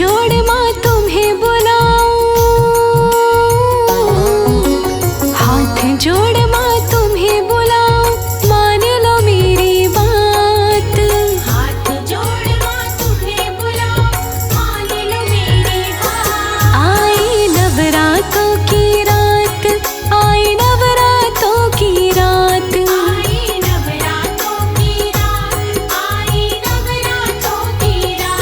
जोड़ माँ तुम्हें बुलाऊं, हाथ जोड़ माँ तुम्हें बुलाऊं, मान लो मेरी बात। हाथ जोड़ माँ तुम्हें बुलाऊं, मान लो मेरी बात। आई नवरातों की रात, आई नवरातों की रात, आई नवरातों की रात, आई नवरातों की रात।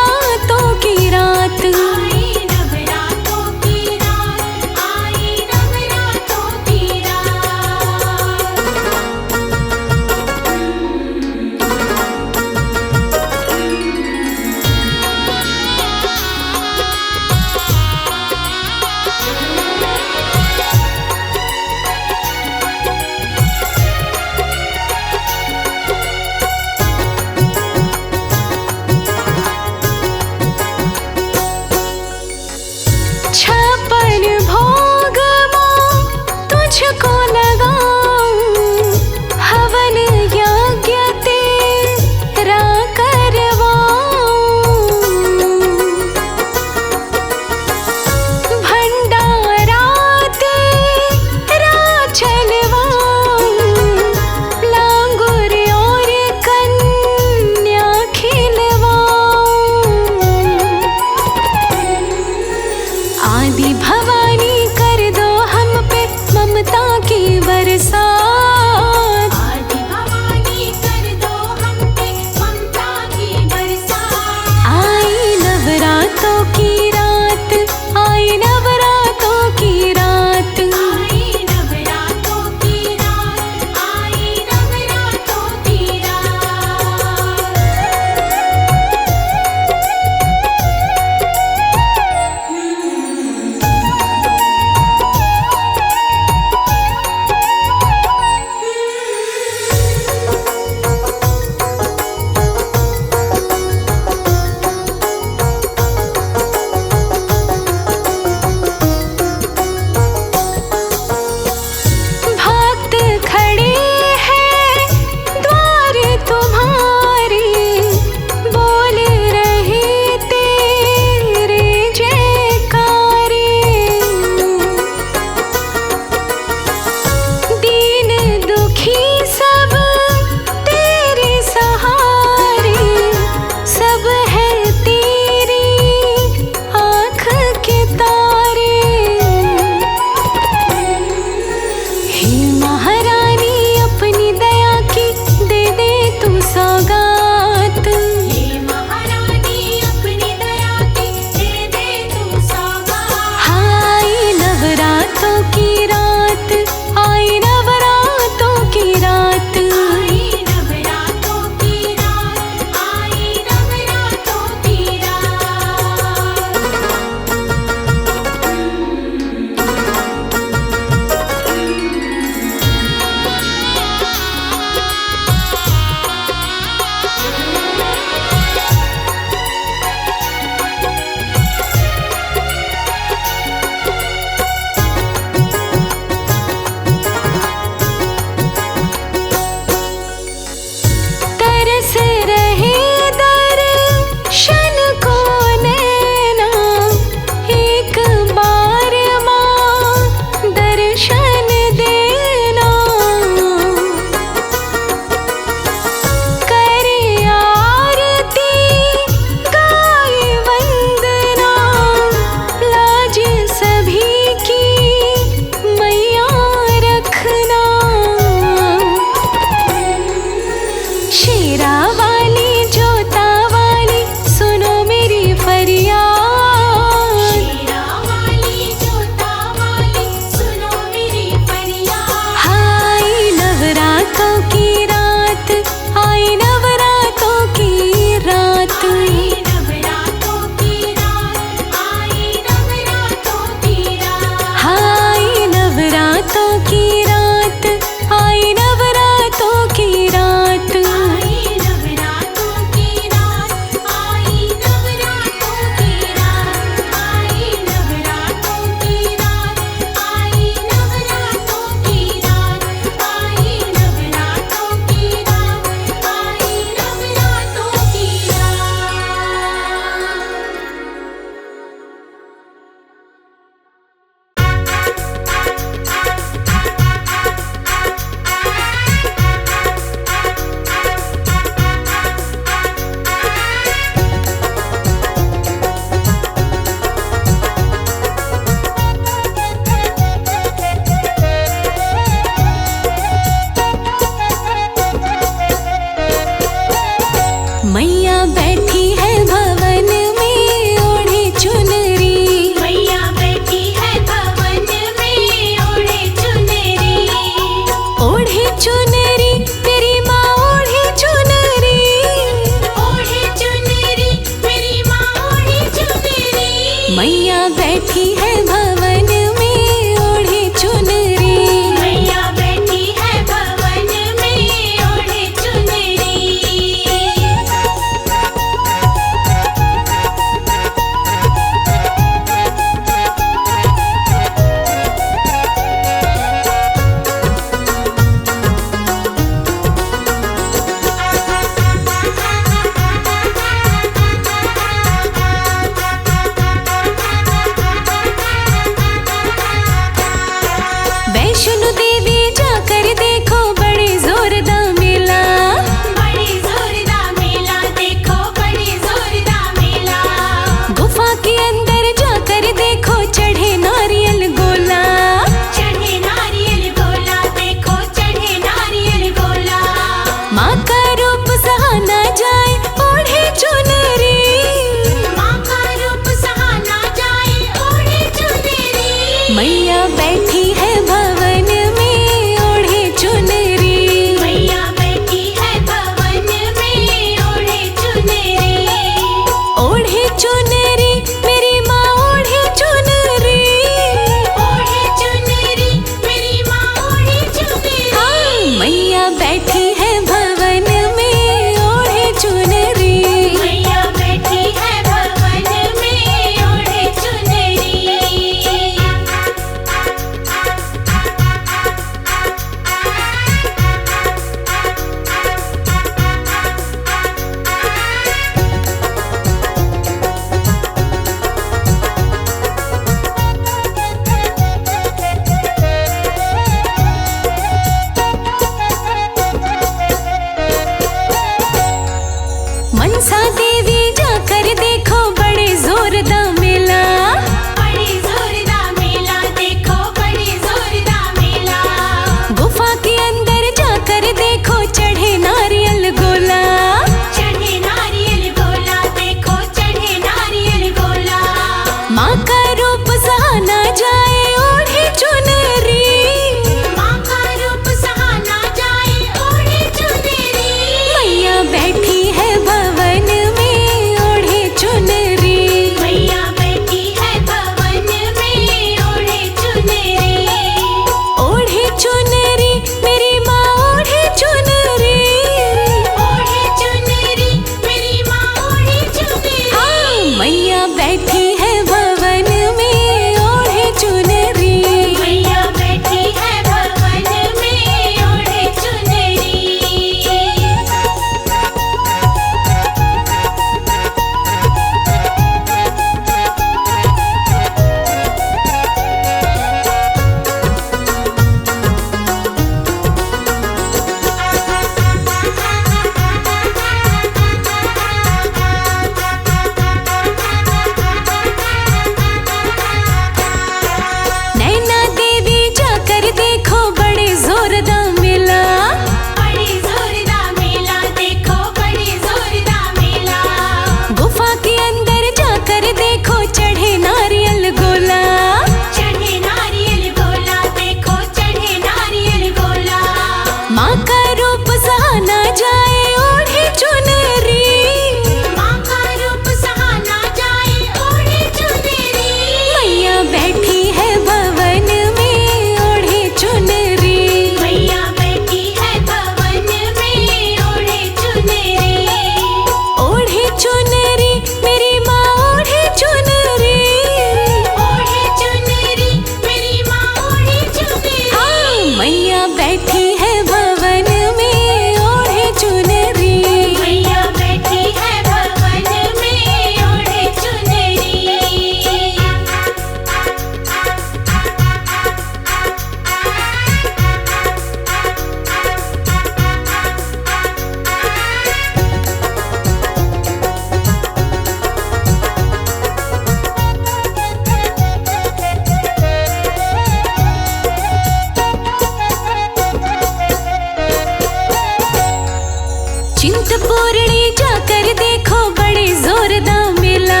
चिंतपूर्णी जाकर देखो बड़े जोरदार मेला।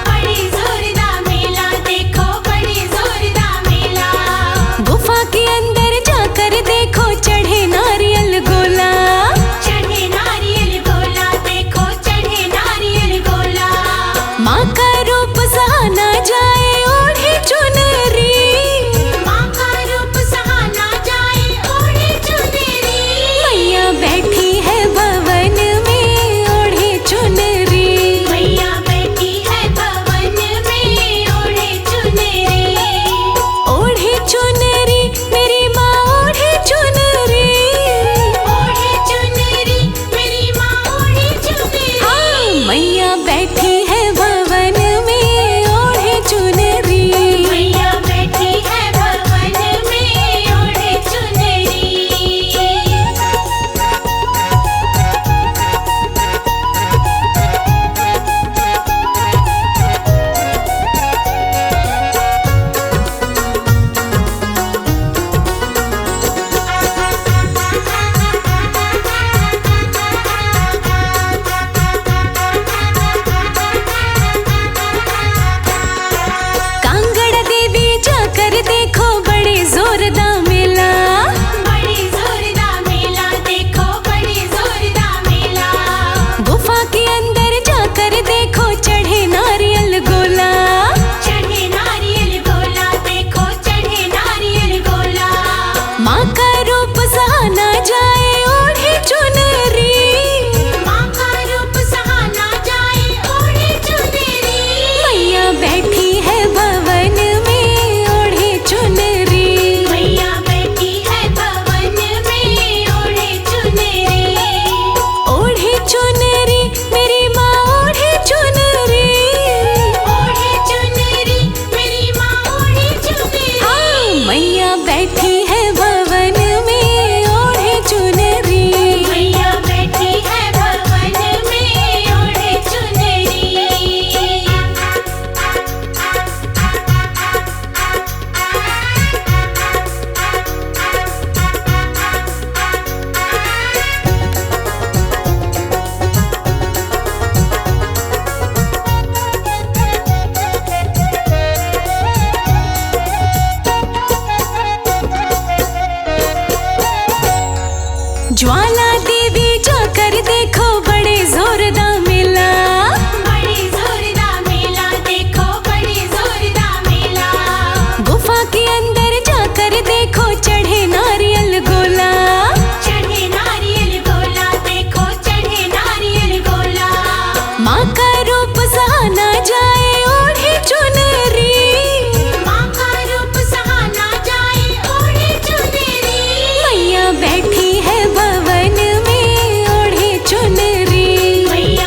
बड़े जोरदार मेला देखो, बड़े जोरदार मेला। गुफा के अंदर जाकर देखो चढ़े नारियल गोला। चढ़े नारियल गोला देखो, चढ़े नारियल गोला। माँ का रूप सहा ना जाए ओढ़े चुनरी। माँ का रूप सहा ना जाए ओढ़े चुनरी। मैया बैठी है भवन में ओढ़े चुनरी। मैया बैठी है भवन में ओढ़े चुनरी। ओढ़े चुनरी मेरी माँ ओढ़े चुनरी। ओढ़े चुनरी मेरी माँ ओढ़े चुनरी। हाँ, मैया बैठी है भवन में ओढ़े चुनरी। मैया बैठी है भवन में ओढ़े चुनरी। कांगड़ा देवी जाकर देखो बड़े जोरदार मेला। बड़े जोरदार मेला देखो, बड़े जोरदार मेला। गुफा के अंदर जाकर देखो चढ़े नारियल गोला। चढ़े नारियल गोला देखो, चढ़े नारियल गोला। माँ का रूप सहा ना जाए ओढ़े चुनरी। माँ का रूप सहा ना जाए ओढ़े चुनरी। मैया बैठी है भवन में ओढ़े चुनरी। मैया बैठी है भवन में ओढ़े चुनरी। ओढ़े चुनरी मेरी माँ ओढ़े चुनरी। ओढ़े चुनरी मेरी माँ ओढ़े चुनरी। हाँ, मैया बैठी है भवन में ओढ़े चुनरी। मैया बैठी है भवन में ओढ़े चुनरी। ज्वाला देवी जाकर देखो बड़े जोरदार मेला। बड़े जोरदार मेला देखो, बड़े जोरदार मेला। गुफा के अंदर जाकर देखो चढ़े नारियल गोला। चढ़े नारियल गोला देखो, चढ़े नारियल गोला। माँ का रूप सहा ना जाए ओढ़े चुनरी। माँ का रूप सहा ना जाए ओढ़े चुनरी। मैया बैठी है भवन में ओढ़े चुनरी। मैया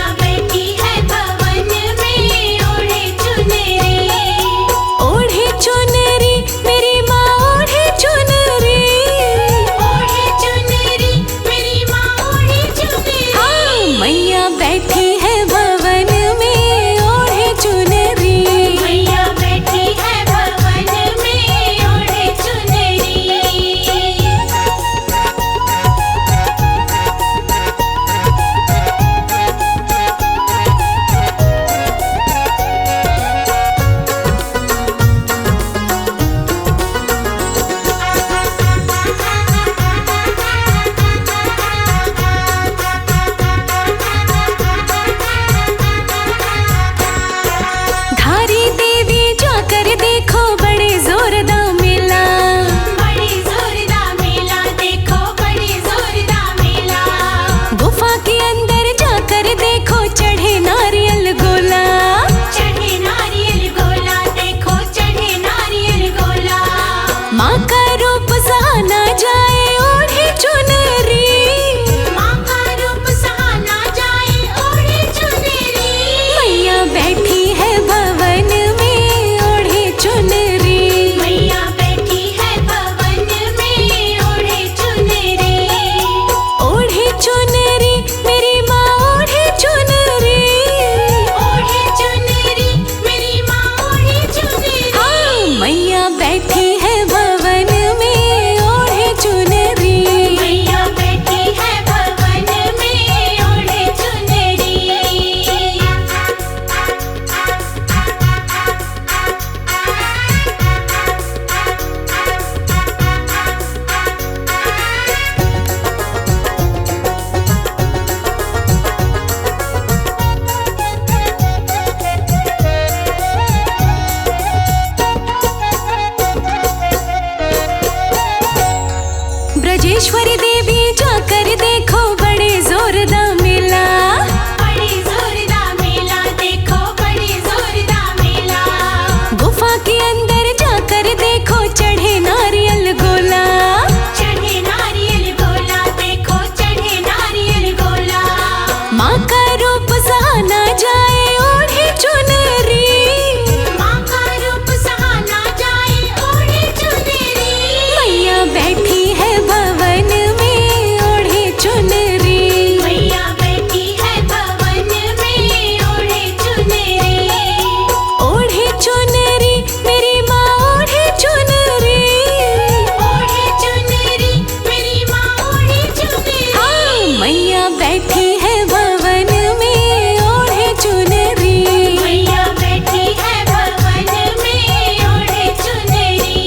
बैठी है भवन में ओढ़े चुनरी। मैया बैठी है भवन में ओढ़े चुनरी।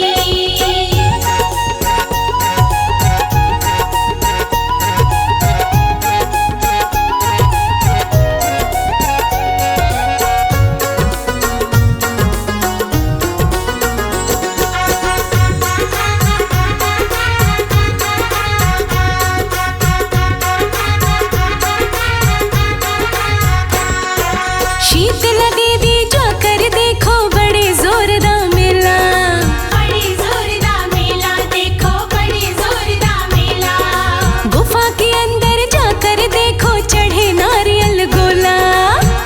शीतला देवी जाकर देखो बड़े जोरदार मेला। बड़ी जोरदार मेला देखो, बड़ी जोरदार मेला। गुफा के अंदर जाकर देखो चढ़े नारियल गोला।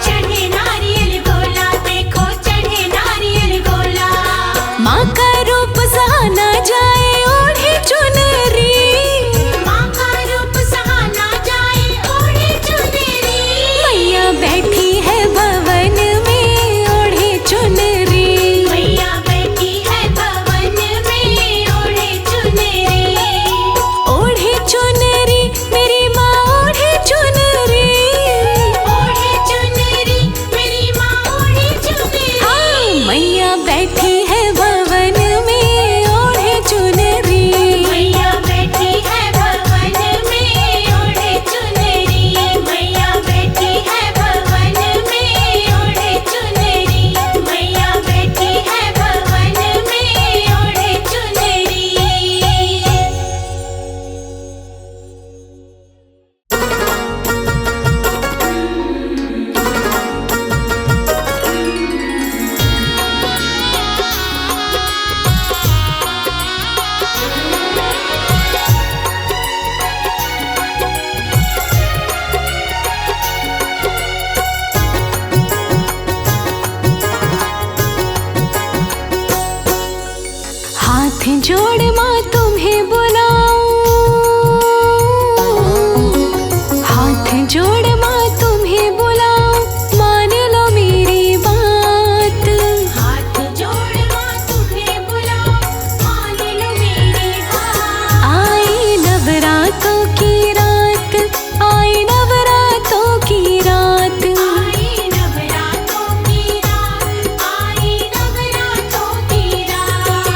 चढ़े नारियल गोला देखो, चढ़े नारियल गोला। माँ का रूप सहा ना जाए ओढ़े चुनरी। माँ का रूप सहा ना जाए ओढ़े चुनरी। मैया बैठी है भवन में ओढ़े चुनरी। मैया बैठी है भवन में ओढ़े चुनरी। ओढ़े चुनरी मेरी माँ ओढ़े चुनरी। ओढ़े चुनरी मेरी माँ ओढ़े चुनरी। हाँ, मैया बैठी है भवन में ओढ़े चुनरी। मैया बैठी है भवन में ओढ़े चुनरी। मैया बैठी है भवन में ओढ़े चुनरी। मैया बैठी है भवन में ओढ़े चुनरी। हाथ जोड़ माँ तुम्हें बुलाऊं। हाथ जोड़ माँ तुम्हें बुलाऊं, मान लो मेरी बात। हाथ जोड़ माँ तुम्हें बुलाओ, मान लो मेरी बात। आई नवरातों की रात, आई नवरातों की रात। आई नवरातों की रात, आई नवरातों की रात।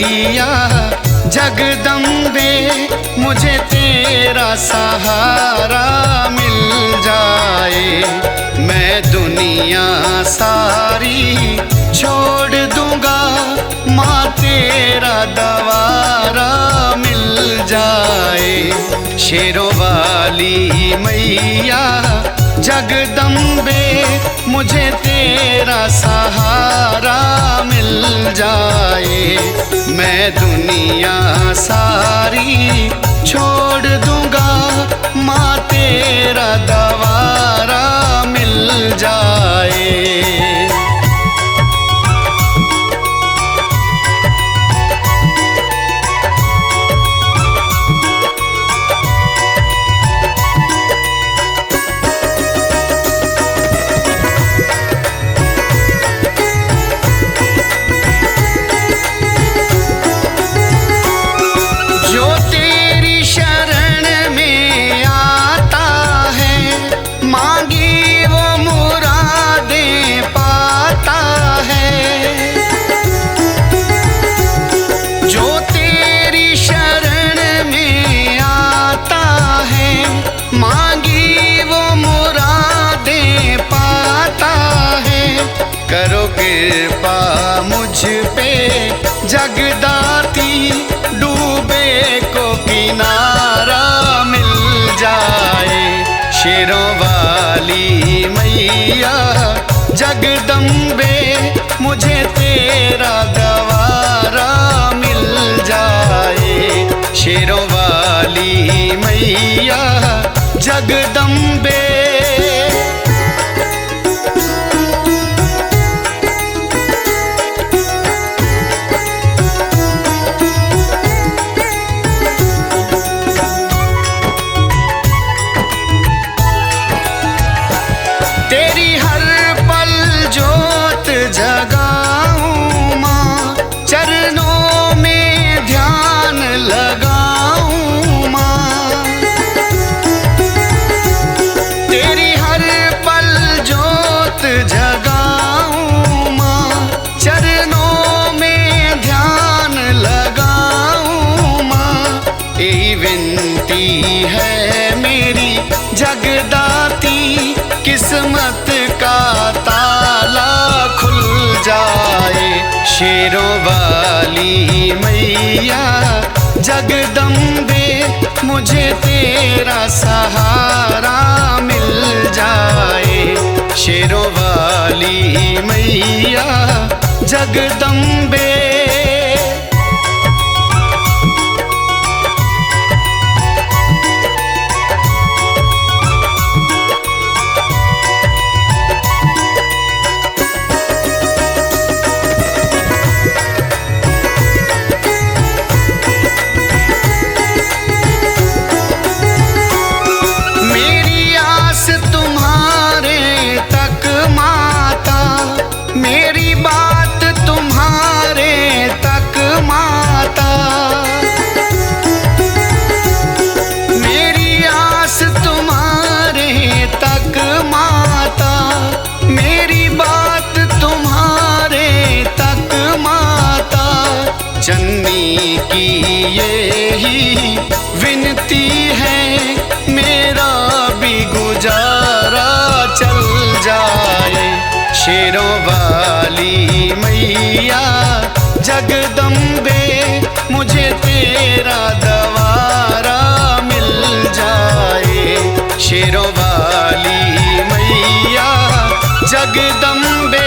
मैया जगदम्बे, मुझे तेरा सहारा मिल जाए। मैं दुनिया सारी छोड़ दूंगा, माँ तेरा दवारा मिल जाए। शेरों वाली मैया जगदम्बे, मुझे तेरा सहारा मिल जाए। मैं दुनिया सारी छोड़ दूंगा, माँ तेरा दवारा मिल जाए। कृपा मुझ पे जगदाती, डूबे को किनारा मिल जाए। शेरों वाली मैया जगदम्बे, मुझे तेरा दवारा मिल जाए। शेरों वाली मैया जगदम्बे। जगाऊं माँ, चरणों में ध्यान लगाऊं माँ। तेरी हर पल जोत जगाऊं माँ, चरणों में ध्यान लगाऊं माँ। यही विनती है मेरी जगदाती, किस्मत का ताला खुल जाए। शेरों वाली मैया जगदम्बे, मुझे तेरा सहारा मिल जाए। शेरों वाली मैया जगदम्बे। जननी की यही विनती है, मेरा भी गुजारा चल जाए। शेरों वाली मैया जगदम्बे, मुझे तेरा दवारा मिल जाए। शेरों वाली मैया जगदम्बे।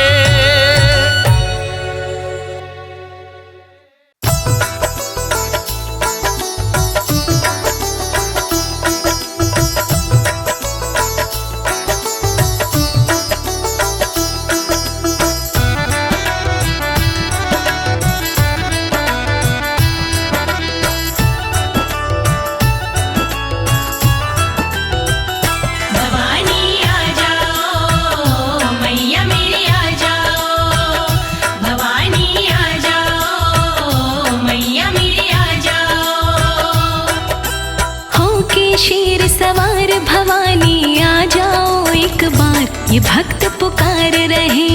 ये भक्त पुकार रहे,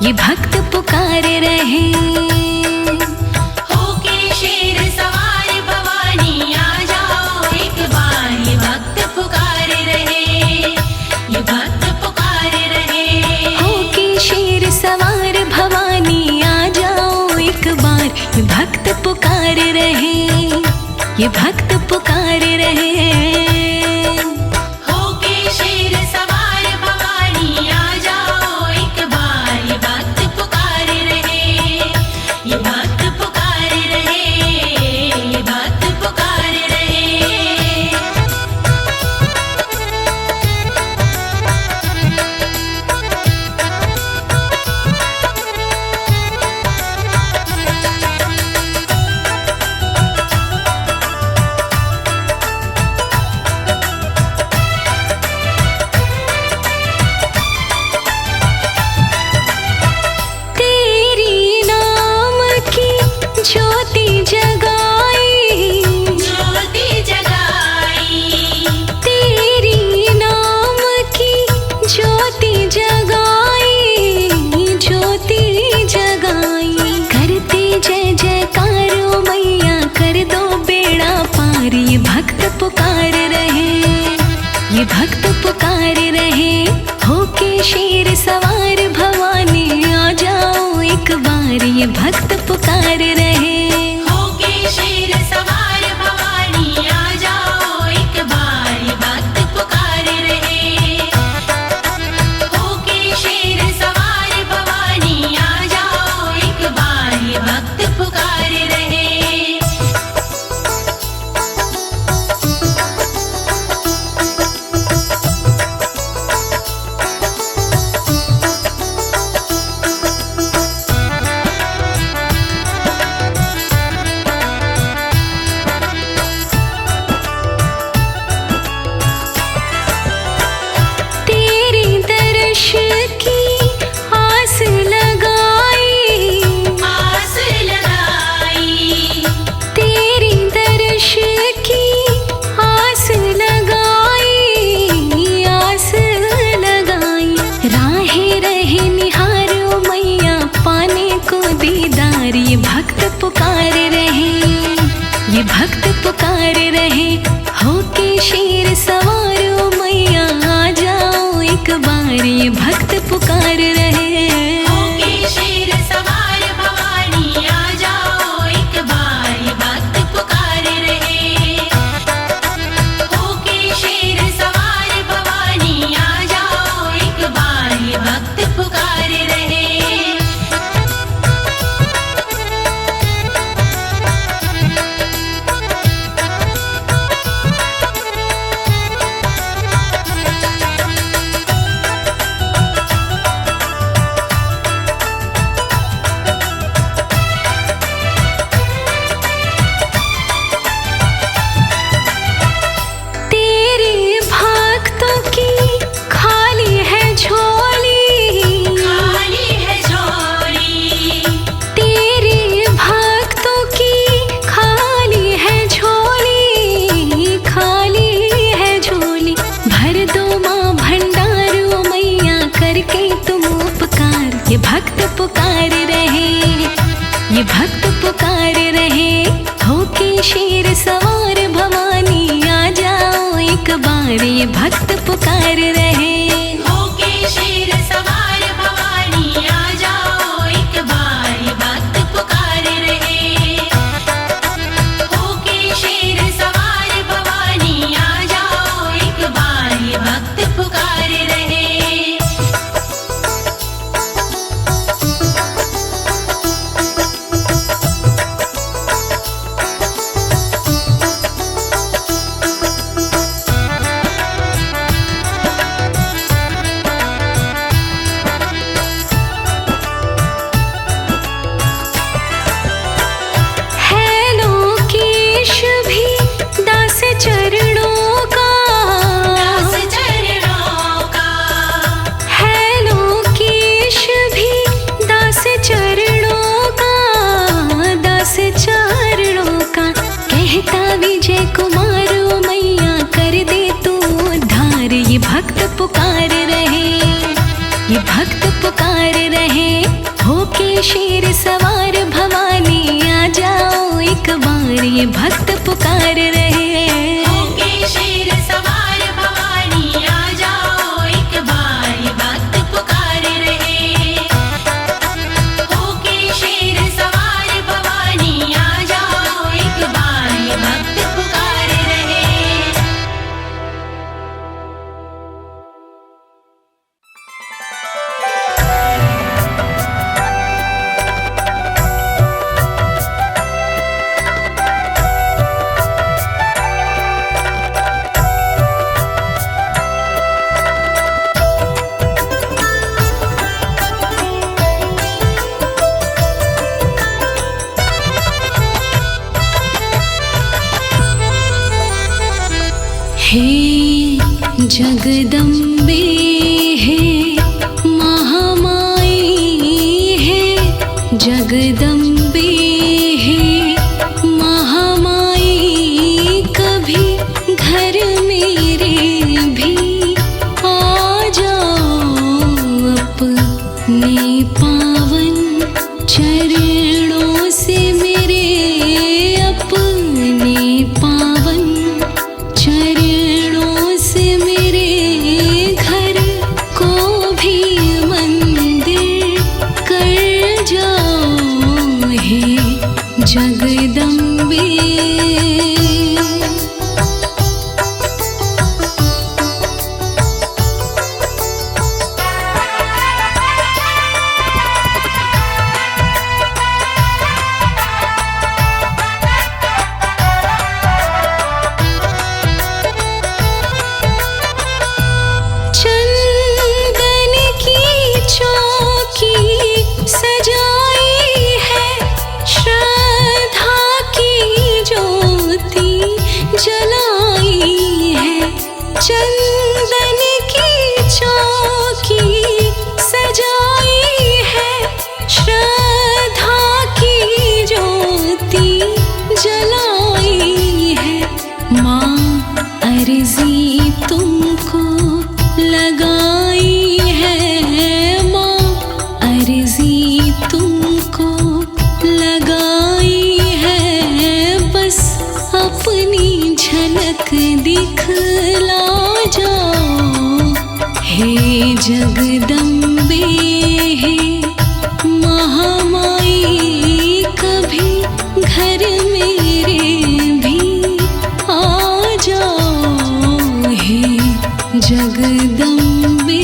ये भक्त पुकार रहे। हो ये भक्त पुकार रहे। होके शेर सवार भवानी आ जाओ एक बार, ये भक्त पुकार रहे, ये भक्त पुकार रहे, ये भक्त पुकार रहे। तेरी नाम की ज्योति जगाई, ज्योति जगाई, तेरी नाम की ज्योति जगाई, ज्योति जगाई। करते जय जयकारो मैया, कर दो बेड़ा पार। ये भक्त पुकार रहे, ये भक्त पुकार रहे। होके शेर सवार भवानी आ जाओ एक बार, ये भक्त पुकार रहे। होके शेर सवार भवानी आ जाओ एक बार, ये भक्त पुकार रहे। होके शेर सवार भवानी आ जाओ एक बार, ये भक्त पुकार रहे। तेरे दर्श की आस लगाई, आस लगाई, तेरी दर्श की आस लगाई, आस लगाई। राहें रहे निहारो मैया, पाने को दीदार। ये भक्त पुकार रहे, ये भक्त पुकार रहे। होके शेर सवारो मैया आ जाओ एक बार, ये भक्त पुकार रहे। होके शेर सवार भवानी आ जाओ एक बार, ये भक्त पुकार रहे। होके शेर सवार भवानी आ जाओ एक बार, ये भक्त पुकार रहे। तेरे भक्तों की खाली है झोली, खाली है झोली, तेरे भक्तों की खाली है झोली, खाली है झोली। भर दो माँ भंडारो मैया, करके तुम उपकार। ये भक्त पुकार रहे, ये भक्त पुकार रहे। होके शेर सवार भवानी आ जाओ एक बार, ये भक्त पुकार रहे। होके शेर सवार भवानी आ जाओ एक बार, ये भक्त पुकार रहे। होके शेर सवार भवानी आ जाओ एक बार, ये भक्त पुकार रहे। पुकार रहे, ये भक्त पुकार रहे। होके शेर सवार भवानी आ जाओ एक बार, ये भक्त पुकार रहे। होके शेर सवार भवानी आ जाओ एक बार, ये भक्त पुकार रहे। होके शेर सवार भवानी आ जाओ एक बार, ये भक्त हे जगदम्बे हे महामाई हे जगदम्बे हे महामाई कभी घर मेरे भी आ जाओ अपने पावन चरणों से मेरे अपने पावन चरणों से मेरे घर को भी मंदिर कर जाओ हे जगदम्बे। चंदन की चौकी सजाई है, श्रद्धा की ज्योति जलाई है। चंदन की चौकी सजाई है, श्रद्धा की ज्योति जलाई है। माँ अर्जी तुमको लगाई है, माँ अर्जी तुमको लगाई है। बस अपनी झलक दिखला जाओ हे जगदम्बे हे महामाई कभी घर मेरे भी आ जाओ हे जगदम्बे।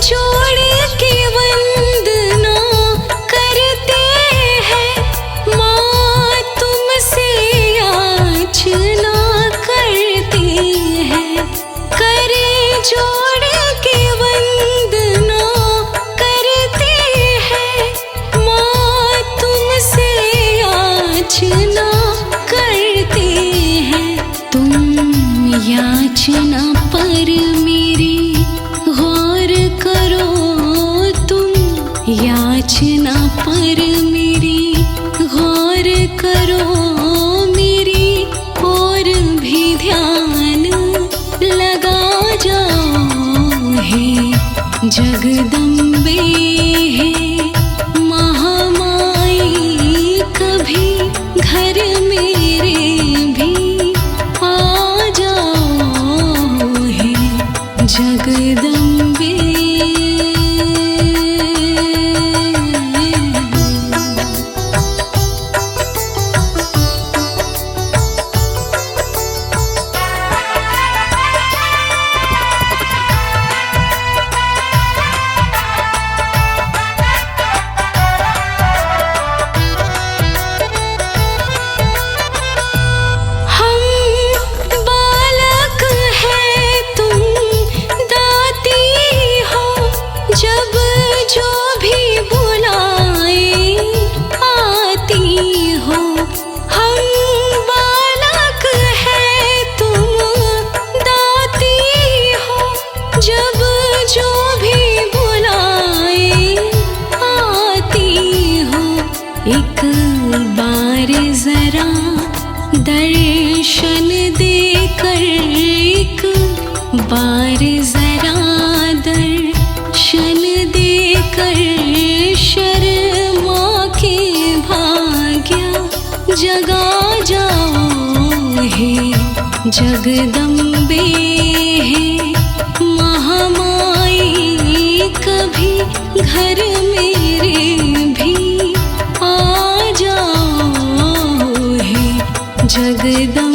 जोड़ के वंदना करते हैं, माँ तुमसे याचना करते हैं। करे जोड़ के वंदना करते हैं, माँ तुमसे याचना करते हैं। तुम याचना पर मेरी गौर करो, तुम याचना पर मेरी गौर करो। मेरी और भी ध्यान लगा जाओ हे जगदम्बे हे महामाई कभी घर मेरे भी आ जाओ हे जगदम्बे। एक बार जरा दर्शन देकर, एक बार जरा दर्शन देकर, शर्मा के भाग्य जगा जाओ हे जगदम्बे हे महामाई कभी घर मेरे भी आ जाओ हे जगदम्बे।